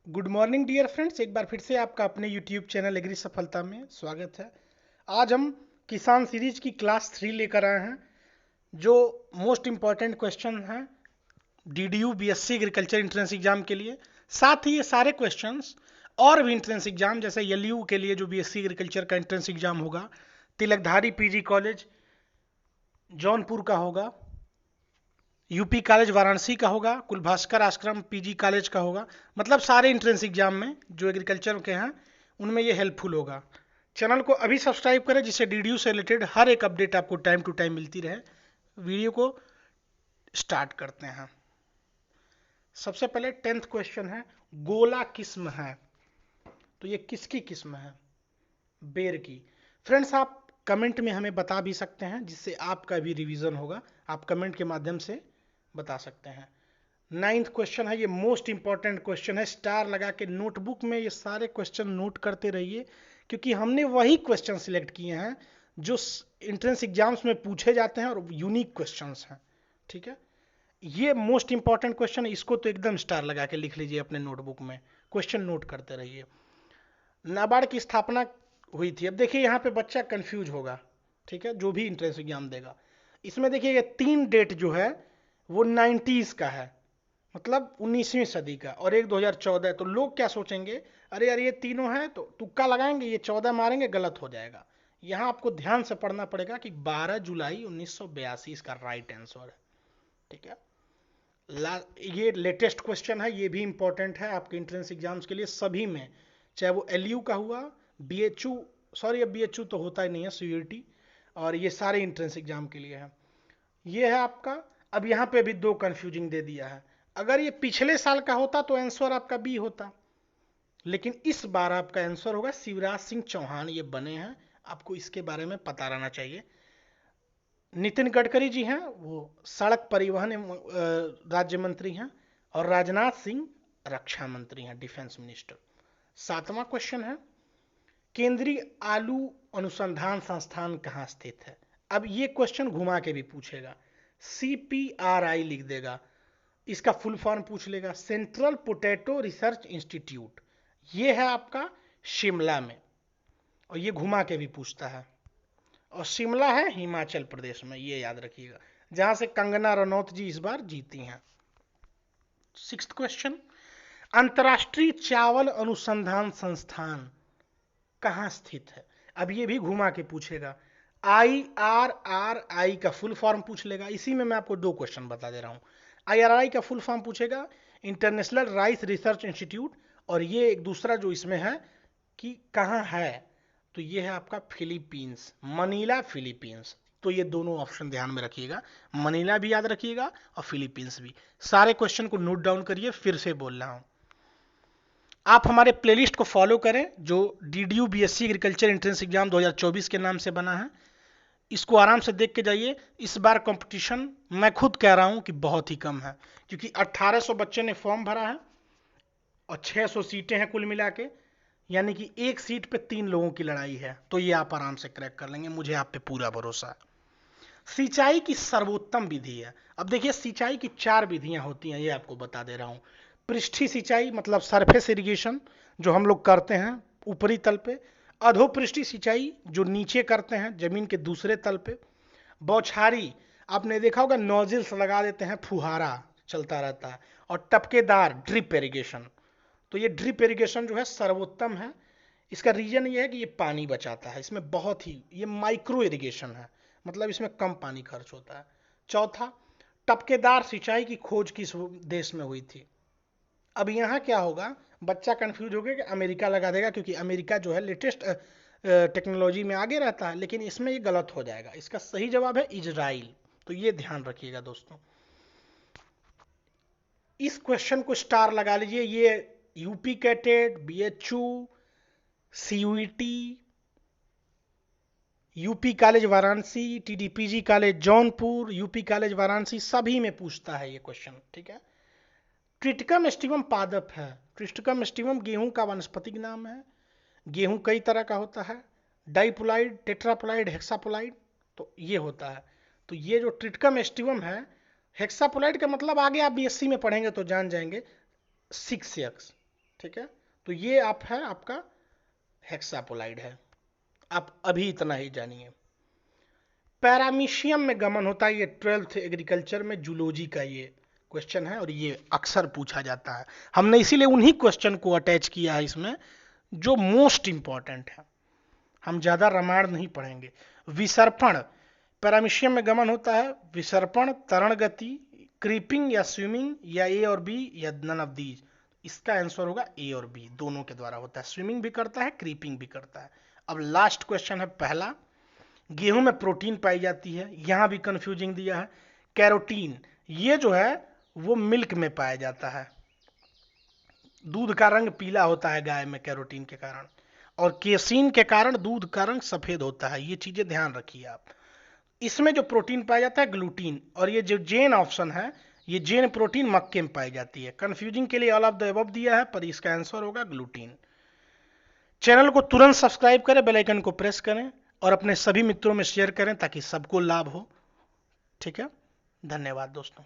Good morning dear friends, एक बार फिर से आपका अपने यूट्यूब चैनल एग्री सफलता में स्वागत है। आज हम किसान सीरीज की क्लास 3 लेकर आए हैं, जो मोस्ट इम्पॉर्टेंट क्वेश्चन हैं DDU BSc agriculture entrance exam के लिए। साथ ही ये सारे क्वेश्चंस और भी इंट्रेंस एग्जाम जैसे एलयू के लिए जो बीएससी एग्रीकल्चर का इंट्रेंस एग्जाम होगा, तिलकधारी पीजी कॉलेज जौनपुर का होगा, यूपी कॉलेज वाराणसी का होगा, कुलभास्कर आश्रम पीजी कॉलेज का होगा। मतलब सारे इंट्रेंस एग्जाम में जो एग्रीकल्चर के हैं उनमें ये हेल्पफुल होगा। चैनल को अभी सब्सक्राइब करें जिससे डीडीयू से रिलेटेड हर एक अपडेट आपको टाइम टू टाइम मिलती रहे। वीडियो को स्टार्ट करते हैं। सबसे पहले 10th क्वेश्चन है, गोला किस्म है, तो ये किसकी किस्म है? बेर की। फ्रेंड्स, आप कमेंट में हमें बता भी सकते हैं जिससे आपका भी रिवीजन होगा। आप कमेंट के माध्यम से बता सकते हैं। 9th क्वेश्चन है, ये मोस्ट इंपॉर्टेंट क्वेश्चन है। स्टार लगा के नोटबुक में ये सारे क्वेश्चन नोट करते रहिए, क्योंकि हमने वही क्वेश्चन सिलेक्ट किए हैं जो इंट्रेंस एग्जाम्स में पूछे जाते हैं और यूनिक क्वेश्चंस हैं। ठीक है, ये मोस्ट इंपॉर्टेंट क्वेश्चन है, इसको तो एकदम स्टार लगा के लिख लीजिए अपने नोटबुक में, क्वेश्चन नोट करते रहिए। नाबार्ड की स्थापना हुई थी। अब देखिए यहाँ पे बच्चा कंफ्यूज होगा, ठीक है, जो भी इंट्रेंस एग्जाम देगा। इसमें देखिए ये 3 डेट जो है वो 90s का है, मतलब 19वीं सदी का, और एक 2014। तो लोग क्या सोचेंगे, अरे यार ये तीनों हैं तो तुक्का लगाएंगे, ये 14 मारेंगे, गलत हो जाएगा। यहाँ आपको ध्यान से पढ़ना पड़ेगा कि 12 जुलाई 1982 इसका राइट आंसर है। ठीक है, ये लेटेस्ट क्वेश्चन है, ये भी इंपॉर्टेंट है आपके इंट्रेंस एग्जाम्स के लिए सभी में, चाहे वो एलयू का हुआ, बीएचयू, सॉरी अब बीएचयू तो होता ही नहीं है, सीयूईटी, और ये सारे इंट्रेंस एग्जाम के लिए है। ये है आपका। अब यहाँ पे भी 2 कंफ्यूजिंग दे दिया है। अगर ये पिछले साल का होता तो आंसर आपका बी होता, लेकिन इस बार आपका आंसर होगा शिवराज सिंह चौहान, ये बने हैं। आपको इसके बारे में पता रहना चाहिए। नितिन गडकरी जी हैं, वो सड़क परिवहन राज्य मंत्री हैं, और राजनाथ सिंह रक्षा मंत्री हैं, डिफेंस मिनिस्टर। 7वां क्वेश्चन है, केंद्रीय आलू अनुसंधान संस्थान कहाँ स्थित है? अब ये क्वेश्चन घुमा के भी पूछेगा, CPRI लिख देगा, इसका फुल फॉर्म पूछ लेगा, सेंट्रल पोटैटो रिसर्च इंस्टीट्यूट। ये है आपका शिमला में, और ये घुमा के भी पूछता है। और शिमला है हिमाचल प्रदेश में, ये याद रखिएगा, जहां से कंगना रनौत जी इस बार जीती हैं। 6th क्वेश्चन, अंतर्राष्ट्रीय चावल अनुसंधान संस्थान कहाँ स्थित है? अब ये भी घुमा के पूछेगा, IRRI का फुल फॉर्म पूछ लेगा। इसी में मैं आपको 2 क्वेश्चन बता दे रहा हूँ। IRRI का फुल फॉर्म पूछेगा, इंटरनेशनल राइस रिसर्च इंस्टीट्यूट, और ये एक दूसरा जो इसमें है कि कहाँ है, तो ये है आपका फिलीपींस, मनीला फिलीपींस। तो ये दोनों ऑप्शन ध्यान में रखिएगा, मनीला भी याद रखिएगा और फिलीपींस भी। सारे क्वेश्चन को नोट डाउन करिए, फिर से बोल रहा हूं। आप हमारे प्लेलिस्ट को फॉलो करें जो DDU BSc agriculture entrance exam 2024 के नाम से बना है। इसको आराम से देख के जाइए। इस बार कंपटीशन मैं खुद कह रहा हूं कि बहुत ही कम है, क्योंकि 1800 बच्चे ने फॉर्म भरा है और 600 सीटें हैं कुल मिला के, यानी कि एक सीट पे 3 लोगों की लड़ाई है। तो ये आप आराम से क्रैक कर लेंगे, मुझे आप पे पूरा भरोसा है। सिंचाई की सर्वोत्तम विधि है। अब देखिए सिंचाई की 4 विधियां होती हैं, ये आपको बता दे रहा हूं। पृष्ठीय सिंचाई मतलब सरफेस इरिगेशन, जो हम लोग करते हैं ऊपरी तल पे। अधोपृष्ठीय सिंचाई जो नीचे करते हैं जमीन के दूसरे तल पे। बौछारी, आपने देखा होगा नोजल्स लगा देते हैं, फुहारा चलता रहता है। और टपकेदार ड्रिप इरिगेशन, तो ये ड्रिप इरिगेशन जो है सर्वोत्तम है। इसका रीजन ये है कि ये पानी बचाता है, इसमें बहुत ही, ये माइक्रो इरिगेशन है, मतलब इसमें कम पानी खर्च होता है। चौथा, टपकेदार सिंचाई की खोज किस देश में हुई थी? अब यहाँ क्या होगा, बच्चा कंफ्यूज हो गया कि अमेरिका लगा देगा, क्योंकि अमेरिका जो है लेटेस्ट टेक्नोलॉजी में आगे रहता है, लेकिन इसमें ये गलत हो जाएगा। इसका सही जवाब है इजराइल। तो ये ध्यान रखिएगा दोस्तों। इस क्वेश्चन को स्टार लगा लीजिए। ये UP CATET, BHU, CUET, UP college Varanasi, TDPG college Jaunpur, UP college Varanasi, सभी में पूछता है ये क्वेश्चन। ठीक है, ट्रिटिकम एस्टिवम पादप है। ट्रिटिकम एस्टिवम गेहूं का वानस्पतिक नाम है। गेहूं कई तरह का होता है, डाइपोलाइड, टेट्रापोलाइड, हेक्सापोलाइड, तो ये होता है। तो ये जो ट्रिटिकम एस्टिवम है, हेक्सापोलाइड का मतलब आगे आप बीएससी में पढ़ेंगे तो जान जाएंगे, 6 एक्स। ठीक है, तो ये आप है आपका हेक्सापोलाइड है। आप अभी इतना ही जानिए। पैरामीशियम में गमन होता है, ये 12th एग्रीकल्चर में जूलॉजी का ये क्वेश्चन है और ये अक्सर पूछा जाता है। हमने इसीलिए उन्हीं क्वेश्चन को अटैच किया है इसमें जो मोस्ट इंपॉर्टेंट है। हम ज्यादा रामायण नहीं पढ़ेंगे। विसर्पण, पैरामीशियम में गमन होता है विसर्पण, तरण गति, क्रीपिंग या स्विमिंग, या ए और बी, या नन ऑफ दीज। इसका आंसर होगा ए और बी, दोनों के द्वारा होता है। स्विमिंग भी करता है, क्रीपिंग भी करता है। अब लास्ट क्वेश्चन है पहला, गेहूं में प्रोटीन पाई जाती है, यहां भी कंफ्यूजिंग दिया है। कैरोटीन, ये जो है वो मिल्क में पाया जाता है, दूध का रंग पीला होता है गाय में कैरोटीन के कारण, और केसीन के कारण दूध का रंग सफेद होता है। ये चीजें ध्यान रखिए आप। इसमें जो प्रोटीन पाया जाता है ग्लूटीन, और ये जो जेन ऑप्शन है, ये जेन प्रोटीन मक्के में पाई जाती है। कंफ्यूजिंग के लिए ऑल ऑफ द अबव दिया है, पर इसका आंसर होगा ग्लूटीन। चैनल को तुरंत सब्सक्राइब करें, बेल आइकन को प्रेस करें और अपने सभी मित्रों में शेयर करें ताकि सबको लाभ हो। ठीक है, धन्यवाद दोस्तों।